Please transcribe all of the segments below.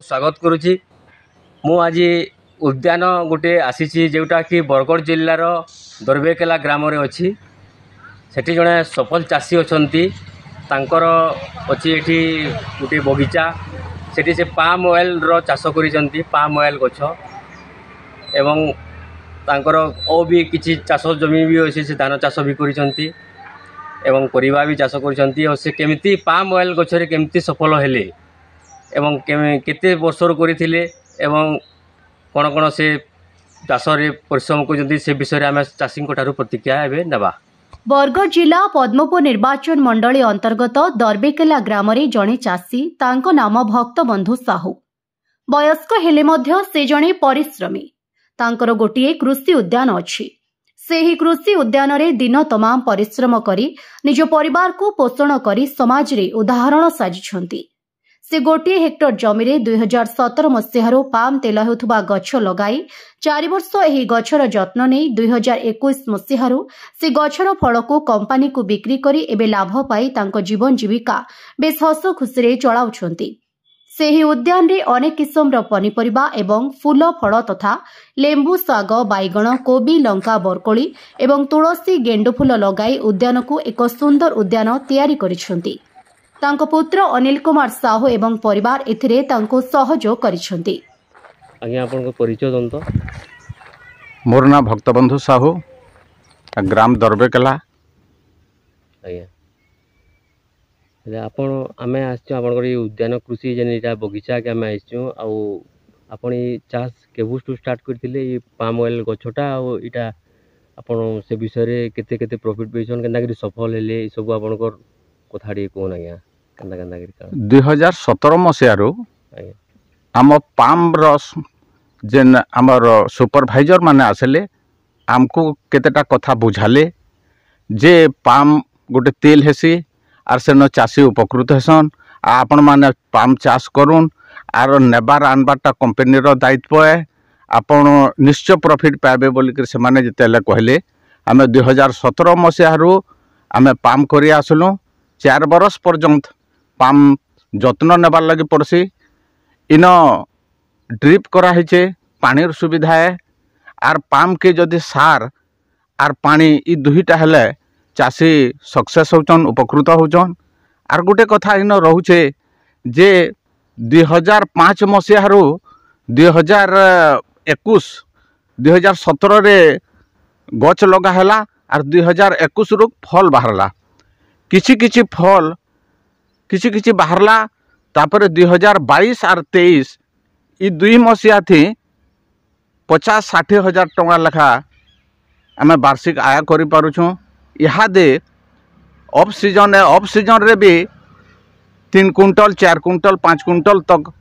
स्वागत करुच्ची मु आज उद्यान गोटे आसी जोटा कि बरगढ़ जिलार दरबेकेला ग्राम अच्छी सेठी जड़े सफल चाषी अच्छा अच्छी ये गोटे बगीचा सेठी से पाम ऑयल रो चाष कर पाम ऑयल गछ एवं तांकर और भी किसी चाष जमी भी अच्छे से धान चाष भी करिसेंती एवं परिबा भी चाष करिसेंती और से केमिति पाम ऑयल गछरे केमिति सफल हेले एवं केते वर्षर करथिले एवं कोन कोन से चाष रे परिश्रम करजंती से विषय रे आमे चाषी ठारू प्रतिक्रिया एबे नेबा। बरगढ़ जिला पद्मपुर निर्वाचन मंडली अंतर्गत दरबेकेला ग्राम रे जणे चाषी तांको नाम भक्तबंधु साहू वयस्क हेले मध्य से जणे परिश्रमी तांकर गोटिए कृषि उद्यान अछि सेही कृषि उद्यान रे दिन तमाम परिश्रम करी निज परिवार को पोषण करी समाज रे उदाहरण साजिछंती। से गोटे हेक्टर जमी रे 2017 मसीहारो पाम तेल हेउथुबा गछ लगाई 4 वर्ष एही गछर जत्न नै 2021 मसीहारो से गछर फल को कंपनी को बिक्री करी एबे लाभ पाई तांको जीवन जीविका बेस हस खुशी रे चलाउछंती। सेही उद्यान रे अनेक किस्मर पनीपरिबा एवं फूल फल तथा लेंबू साग बैगण कोबी लंका बरकोली एवं तुलसी गेंडु फूल लगाई उद्यान को एक सुंदर उद्यान तैयारी करिसेंती। तांको पुत्र अनिल कुमार साहू एवं परिवार एथिरे तांको सहयोग करिसेंती। आज्ञा आपनको परिचय दंतो। मोर नाम भक्तबंधु साहू ग्राम दरबेकेला। आज्ञा आपण आमे आछो आपनकर उद्यान कृषि जेनेटा बगीचा के आमे आछो आ आपण चाष केबुटू स्टार्ट करथिले ई पाम ऑयल गछटा आ इटा आपण से विषय रे केते केते प्रॉफिट पेछन केना करी सफल हेले ई सब आपनकर कथाडी कोन आज्ञा केना केना करी 2017 मसियारो आम पाम रस जेन आमर सुपरवाइजर माने आसले आमको केतेटा कथा बुझाले जे पाम गोटे तेल हेसी आर सेन चाषी उपकृत हेसन आपण माने पाम चाष करूँ आर नेबार आनबारटा कंपनी रो दायित्व है आपण निश्चय प्रॉफिट पाबे बोलिक से माने जेतेले कहले आमे 2017 मसियारो आमे पाम करी आसलु 4 बरस पर्यंत पाम जत्न नेबार लगी पड़सी इन ड्रिप करा हिचे पानी सुविधा है आर पाम के जदि सार आर पानी ई दुहीटा हेले चाषी सक्सेस होचन उपकृत होचन। आर गोटे कथा इन रहुचे जे 2005 मसीहारू 2017 रे गछ लगा हैला आर 2021 रु फल बाहरला किछि किछि बाहरला तापर 2022 आर 23 ई 2 मसीहा थी 50-60 हजार टंका लेखा आम वार्षिक आय करि पारुछु। इहादे ऑफ सीजन रे भी 3 क्विंटल 4 क्विंटल 5 क्विंटल तक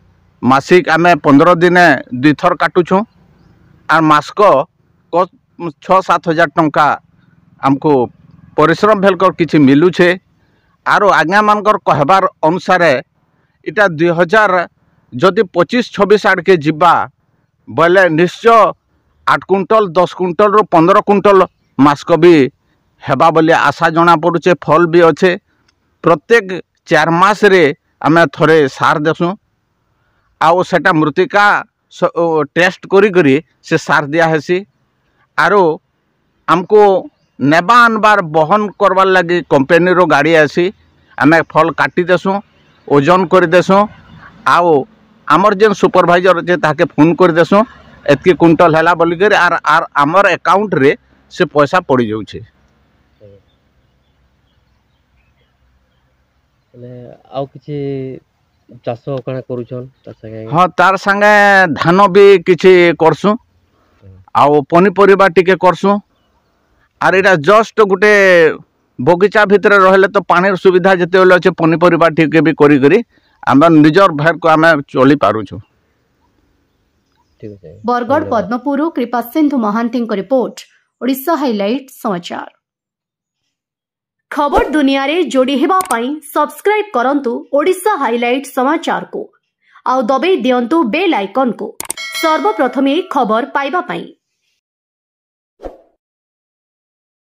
मासिक आम 15 दिन 2 थर काटुछु आर मासक 6-7 हजार टंका आमको परिश्रम भेलकर किछि मिलुछे। आरो आज्ञा मानकर कहबार अनुसार इटा 2000 जदि 25-26 आड़ के जिबा बोले निश्चय 8 क्विंटल 10 क्विंटल रो 15 क्विंटल मास्क भी हेबा बोले आशा जना पड़ुचे। फल भी अच्छे प्रत्येक 4 मास रे आमे थरे सार देसु आउ सेटा मृतिका टेस्ट करी से सार दिया हेसी आरो हमको नेबा आनबार बहन करवार लगी कंपनी रो गाड़ी आसी आमे फल काटी देसु ओजन कर देसु आउ आमर जेन सुपरवाइजर जे ताके फोन कर देसु एतकी क्विंटल हैला बोली कर आर आमर अकाउंट रे से पैसा पड़ी जाउछे। आउ किछि चाष कणा करूछन हां तार संगे धान भी किछि करसु आउ पनीपरिबा टिके करसु आर एटा जस्ट गोटे बगीचा भितर रहले तो पानी सुविधा जते होले अछि पनीपरिबा टिके भी करी करी आम निजर भर को आम चली पारुछु। बरगढ़ पद्मपुर कृपा सिंधु महांती को रिपोर्ट ओडिशा हाइलाइट समाचार। खबर दुनिया रे जोड़ी हेबा पई सब्सक्राइब करंतु ओडिशा हाइलाइट समाचार को आउ दबे दियंतु बेल आइकन को सर्वप्रथमे खबर पाइबा पई।